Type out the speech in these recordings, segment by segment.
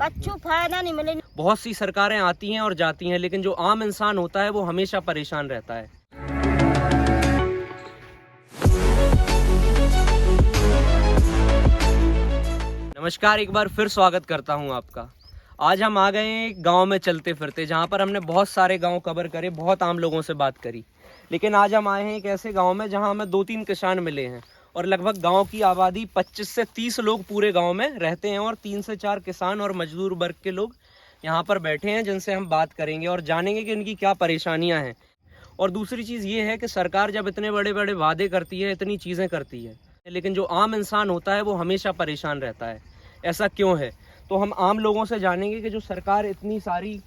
कच्छु फायदा नहीं मिले। बहुत सी सरकारें आती हैं और जाती हैं, लेकिन जो आम इंसान होता है वो हमेशा परेशान रहता है। नमस्कार, एक बार फिर स्वागत करता हूं आपका। आज हम आ गए हैं गांव में चलते फिरते, जहां पर हमने बहुत सारे गांव कवर करे, बहुत आम लोगों से बात करी। लेकिन आज हम आए हैं एक ऐसे गांव में जहां हमें 2-3 किसान मिले हैं और लगभग गांव की आबादी 25 से 30 लोग पूरे गांव में रहते हैं और 3 से 4 किसान और मजदूर वर्ग के लोग यहाँ पर बैठे हैं, जिनसे हम बात करेंगे और जानेंगे कि उनकी क्या परेशानियाँ हैं। और दूसरी चीज़ ये है कि सरकार जब इतने बड़े बड़े वादे करती है, इतनी चीज़ें करती है, लेकिन जो आम इंसान होता है वो हमेशा परेशान रहता है। ऐसा क्यों है? तो हम आम लोगों से जानेंगे कि जो सरकार इतनी सारी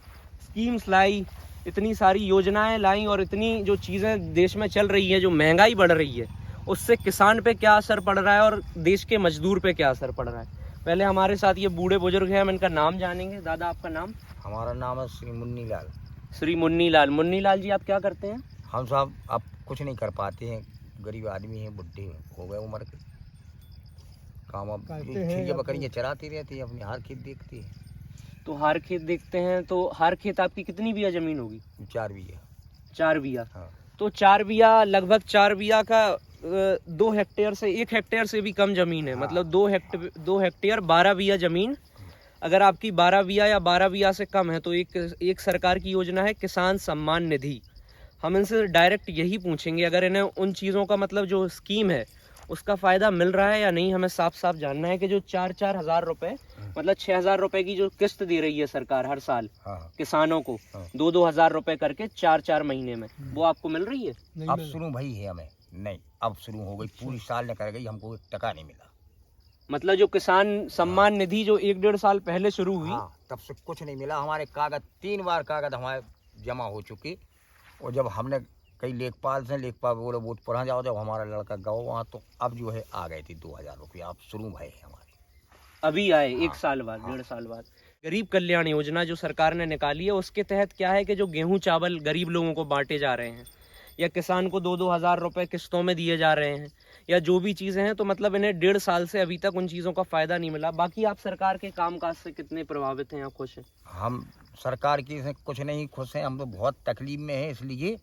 स्कीम्स लाई, इतनी सारी योजनाएं लाई और इतनी जो चीज़ें देश में चल रही है, जो महंगाई बढ़ रही है, उससे किसान पे क्या असर पड़ रहा है और देश के मजदूर पे क्या असर पड़ रहा है। पहले हमारे साथ ये बूढ़े बुजुर्ग हैं, हम इनका नाम जानेंगे। दादा, आपका नाम? हमारा नाम है श्री मुन्नी लाल। श्री मुन्नी लाल। मुन्नी लाल जी, आप क्या करते हैं? हम साहब अब कुछ नहीं कर पाते हैं, गरीब आदमी हैं, बुढ़े हो गए उम्र के। काम अब खींचे बकरियाँ चराती रहती है, अपनी हार खेत देखती है। तो हार खेत देखते हैं, तो हार खेत आपकी कितनी बीघा जमीन होगी? 4 बीघा। 4 बीघा। हाँ। तो 4 बीघा, लगभग 4 बीघा का 2 हेक्टेयर से 1 हेक्टेयर से भी कम जमीन है। हाँ। मतलब 2 हेक्टेयर 12 बीघा जमीन। अगर आपकी 12 बीघा या 12 बीघा से कम है तो एक सरकार की योजना है किसान सम्मान निधि। हम इनसे डायरेक्ट यही पूछेंगे, अगर इन्हें उन चीज़ों का मतलब जो स्कीम है उसका फ़ायदा मिल रहा है या नहीं। हमें साफ साफ जानना है कि जो 4-4 हज़ार रुपये, मतलब 6,000 रुपये की जो किस्त दे रही है सरकार हर साल किसानों को, 2-2 हज़ार रुपये करके 4-4 महीने में, वो आपको मिल रही है? अब शुरू भाई है हमें नहीं, अब शुरू हो गई, पूरी साल ने कर गई, हमको 1 टका नहीं मिला। मतलब जो किसान सम्मान निधि जो 1-1.5 साल पहले शुरू हुई, तब से कुछ नहीं मिला। हमारे कागज 3 बार कागज हमारे जमा हो चुके, और जब हमने कई लेखपाल से, लेखपाल बोले वोट पढ़ा जाओ, जब हमारा लड़का गया वहाँ, तो अब जो है आ गए थे 2,000 रुपया। अब शुरू भाई है हमारे, अभी आए 1 साल बाद, 1.5 साल बाद। गरीब कल्याण योजना जो सरकार ने निकाली है, उसके तहत क्या है कि जो गेहूं चावल गरीब लोगों को बांटे जा रहे हैं, या किसान को 2-2 हज़ार रुपये किस्तों में दिए जा रहे हैं, या जो भी चीज़ें हैं, तो मतलब इन्हें 1.5 साल से अभी तक उन चीज़ों का फ़ायदा नहीं मिला। बाकी आप सरकार के कामकाज से कितने प्रभावित हैं या खुश हैं? हम सरकार की से कुछ नहीं खुश हैं, हम तो बहुत तकलीफ में हैं, इसलिए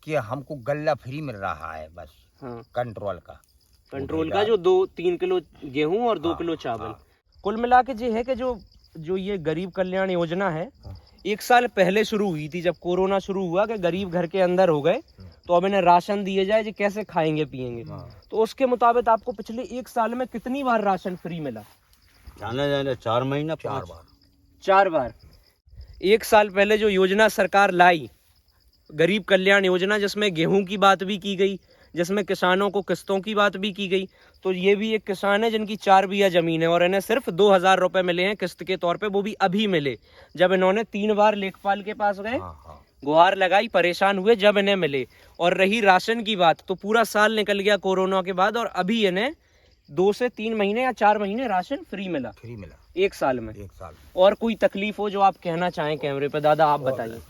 कि हमको गल्ला फ्री मिल रहा है बस। हाँ, कंट्रोल का जो 2-3 किलो गेहूं और 2 किलो चावल। कुल मिला के ये है कि जो ये गरीब कल्याण योजना है, 1 साल पहले शुरू हुई थी, जब कोरोना शुरू हुआ कि गरीब घर के अंदर हो गए, तो अब इन्हें राशन दिए जाए, जो कैसे खाएंगे पिएंगे। तो उसके मुताबिक आपको पिछले 1 साल में कितनी बार राशन फ्री मिला? जाने 4 महीना 4 बार। 4 बार। 1 साल पहले जो योजना सरकार लाई, गरीब कल्याण योजना, जिसमें गेहूं की बात भी की गई, जिसमें किसानों को किस्तों की बात भी की गई, तो ये भी एक किसान है जिनकी 4 बीघा जमीन है और इन्हें सिर्फ 2,000 रुपये मिले हैं किस्त के तौर पे, वो भी अभी मिले, जब इन्होंने 3 बार लेखपाल के पास गए, गुहार लगाई, परेशान हुए, जब इन्हें मिले। और रही राशन की बात, तो पूरा साल निकल गया कोरोना के बाद और अभी इन्हें 2 से 3 महीने या 4 महीने राशन फ्री मिला 1 साल में। 1 साल। और कोई तकलीफ हो जो आप कहना चाहें कैमरे पे, दादा आप बताइए।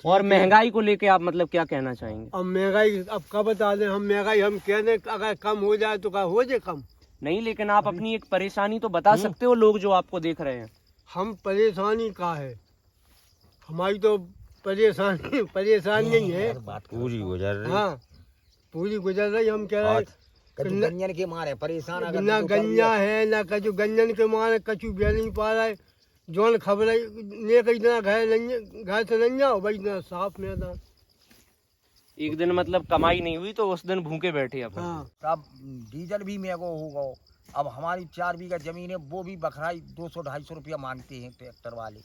और महंगाई को लेके आप मतलब क्या कहना चाहेंगे? अब महंगाई अब कब बता दें हम, महंगाई हम कहने अगर कम हो जाए तो क्या हो जाए कम नहीं, लेकिन आप अपनी एक परेशानी तो बता सकते हो, लोग जो आपको देख रहे हैं। हम परेशानी का है, हमारी तो परेशानी नहीं है, पूरी गुजर रही। हाँ, पूरी गुजर रही। हम कह रहे हैं गंजन के मारे परेशान, ना गंजा है ना कचू, गंजन के मारे कचू बेल नहीं पा रहा है, जोन खबर ने कहीं इतना घर से नहीं जाओ भाई, इतना साफ मैदान। एक दिन मतलब कमाई नहीं हुई तो उस दिन भूखे बैठे अपन। हाँ। अब डीजल भी महंगा होगा। अब हमारी 4 बीघा जमीन है, वो भी बखराई 200-250 रुपया मांगते हैं ट्रैक्टर वाले।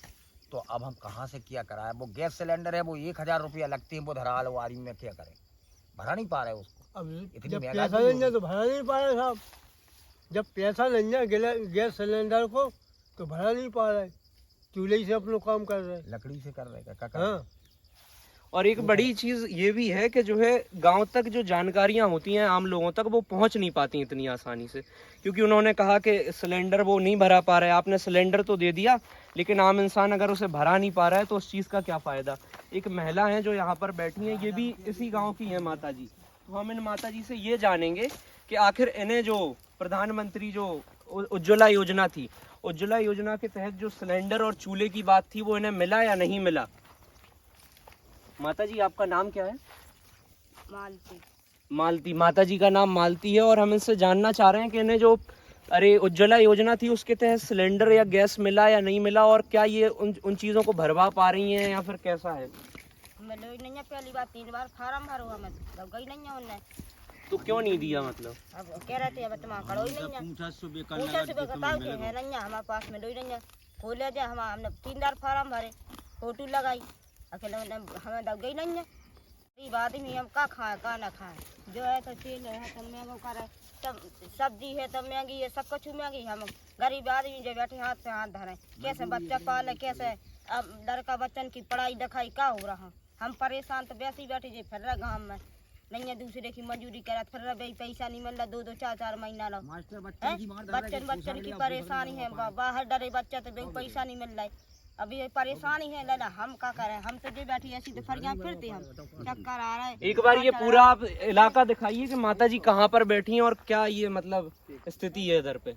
तो अब हम कहाँ से क्या कराए? वो गैस सिलेंडर है, वो 1,000 रुपया लगते हैं, वो धराल वो आदमी में क्या करें, भरा नहीं पा रहे उसको। अब इतनी जब महंगाई पैसा नहीं जाए तो भरा नहीं पा रहे साहब, जब पैसा नहीं जाए गैस सिलेंडर को तो भरा नहीं पा रहा है, चूल्हे से अपना काम कर रहे हैं, लकड़ी से कर रहे हैं। हाँ। और एक बड़ी चीज़ ये भी है कि जो है गांव तक जो जानकारियां होती हैं आम लोगों तक, वो पहुंच नहीं पाती इतनी आसानी से, क्योंकि उन्होंने कहा कि सिलेंडर वो नहीं भरा पा रहा है। आपने सिलेंडर तो दे दिया, लेकिन आम इंसान अगर उसे भरा नहीं पा रहा है तो उस चीज़ का क्या फ़ायदा। एक महिला है जो यहाँ पर बैठी हैं, ये भी इसी गाँव की हैं, माता जी। तो हम इन माता जी से ये जानेंगे कि आखिर इन्हें जो प्रधानमंत्री जो उज्ज्वला योजना थी, उज्ज्वला योजना के तहत जो सिलेंडर और चूल्हे की बात थी वो इन्हें मिला या नहीं मिला? माता जी आपका नाम क्या है? मालती। मालती। माता जी का नाम मालती है और हम इनसे जानना चाह रहे हैं कि इन्हें जो उज्ज्वला योजना थी उसके तहत सिलेंडर या गैस मिला या नहीं मिला, और क्या ये उन चीज़ों को भरवा पा रही हैं या फिर कैसा है? हमें लोई नहीं है, पहली बार 3 बार फार्म भरो हमें तब गई नहीं है उन्हें। तो क्यों नहीं दिया मतलब? अब कह रहे थे अब तुम्हारा करो ही नहीं है, पूछा सुबह बताओ कि है नहीं है हमारे पास में लोई नहीं है। खोले जाए हमने 3 बार फार्म भरे, फोटो लगाई, अकेले हमें दब गई नहीं है। गरीब आदमी हम का खाए का ना खाए, जो है तो तेल है तब महंगा करे, तब सब्जी है तब महंगी है, सब कुछ महंगी। हम गरीब आदमी जो बैठे हाथ पे हाथ धरे, कैसे बच्चा पाले, कैसे अब लड़का बच्चन की पढ़ाई लिखाई का हो रहा। हम परेशान तो वैसे ही बैठे जे फिर रहे गाँव में, नहीं है दूसरे की मजदूरी करे, फिर रहे पैसा नहीं मिल रहा, 2-2 4-4 महीना लो। बच्चन की परेशानी है, बाहर डरे बच्चा तो पैसा नहीं मिल रहा है, अभी ये परेशानी है। लला हम क्या करें, हम तो जो बैठी ऐसी तो फरियां फिरते, हम चक्कर आ रहा है। एक बार ये पूरा आप इलाका दिखाइए कि माता जी कहाँ पर बैठी हैं और क्या ये मतलब स्थिति है इधर पे।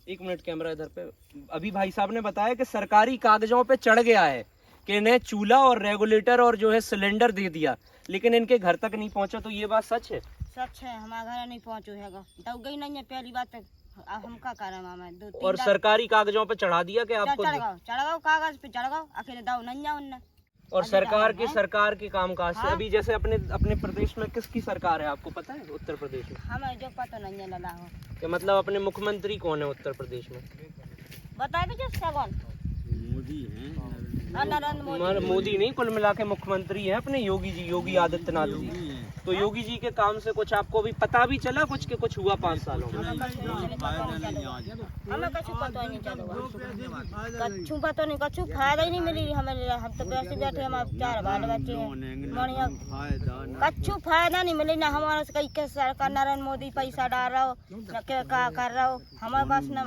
1 मिनट कैमरा इधर पे। अभी भाई साहब ने बताया कि सरकारी कागजों पे चढ़ गया है कि इन्हें चूल्हा और रेगुलेटर और जो है सिलेंडर दे दिया, लेकिन इनके घर तक नहीं पहुंचा। तो ये बात सच है? सच है, हमारे घर नहीं पहुँचो है, तो गई नहीं है पहली बात। अब हम क्या करें मामा, 2-3 और सरकारी कागजों पे चढ़ा दिया कि आपको चढ़ाओ कागज पे चढ़ाओ, अकेले दाव नहीं है उनने। और सरकार के कामकाज से अभी जैसे अपने प्रदेश में किसकी सरकार है आपको पता है? उत्तर प्रदेश में हमें जो पता नहीं है लला हो कि मतलब अपने मुख्यमंत्री कौन है उत्तर प्रदेश में? बता दीजिए कौन? मोदी है, नरेंद्र मोदी नहीं, कुल मिला के मुख्यमंत्री है अपने योगी जी, योगी आदित्यनाथ जी। तो योगी जी के काम से कुछ आपको भी पता भी चला कुछ के कुछ हुआ 5 सालों में? हमें कछु पता ही नहीं चला, कछु पता नहीं, कछु फायदा ही नहीं मिली हमें। हम तो वैसे बैठे, हमारे 4 बाल बच्चे हैं, बढ़िया कछु फायदा नहीं मिली ना हमारे से। कहीं सरकार नरेंद्र मोदी पैसा डाल रहा हो न क्या कर रहा हो, हमारे पास न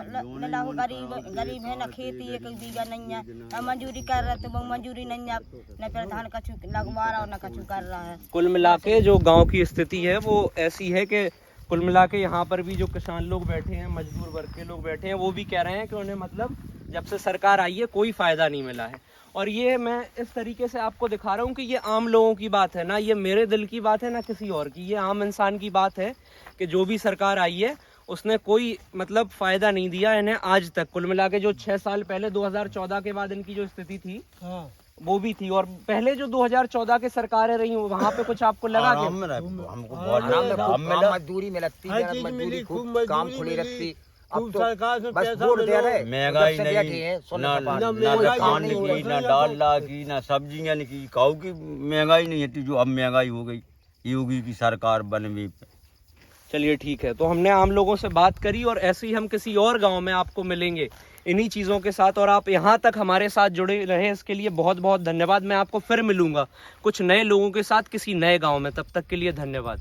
हो, गरीब है, न खेती है, कोई बीघा नहीं है, न मजदूरी कर रहा तो वो मजदूरी नहीं है, न फिर धान कछु लगवा रहा हो न कछु कर रहा है। कुल मिला के जो गांव की स्थिति है वो ऐसी है कि कुल मिला के यहाँ पर भी जो किसान लोग बैठे हैं, मजदूर वर्ग के लोग बैठे हैं, वो भी कह रहे हैं कि उन्हें मतलब जब से सरकार आई है कोई फायदा नहीं मिला है। और ये मैं इस तरीके से आपको दिखा रहा हूँ कि ये आम लोगों की बात है ना, ये मेरे दिल की बात है ना किसी और की, ये आम इंसान की बात है कि जो भी सरकार आई है उसने कोई मतलब फायदा नहीं दिया इन्हें आज तक। कुल मिला के जो 6 साल पहले 2014 के बाद इनकी जो स्थिति थी वो भी थी, और पहले जो 2014 के सरकारें रही वहाँ पे कुछ आपको लगा कि हमको बहुत मजदूरी में लगती है, मजदूरी खूब काम खुली रखती। अब तो सरकार से बस वोट दे रहे, महंगाई नहीं, ना खाने की, ना दाल की, ना सब्जियां की, काऊ की महंगाई नहीं थी जो अब महंगाई हो गई योगी की सरकार बनने पे। चलिए ठीक है, तो हमने आम लोगों से बात करी और ऐसे ही हम किसी और गांव में आपको मिलेंगे इन्हीं चीज़ों के साथ। और आप यहाँ तक हमारे साथ जुड़े रहे इसके लिए बहुत बहुत धन्यवाद। मैं आपको फिर मिलूंगा कुछ नए लोगों के साथ किसी नए गांव में, तब तक के लिए धन्यवाद।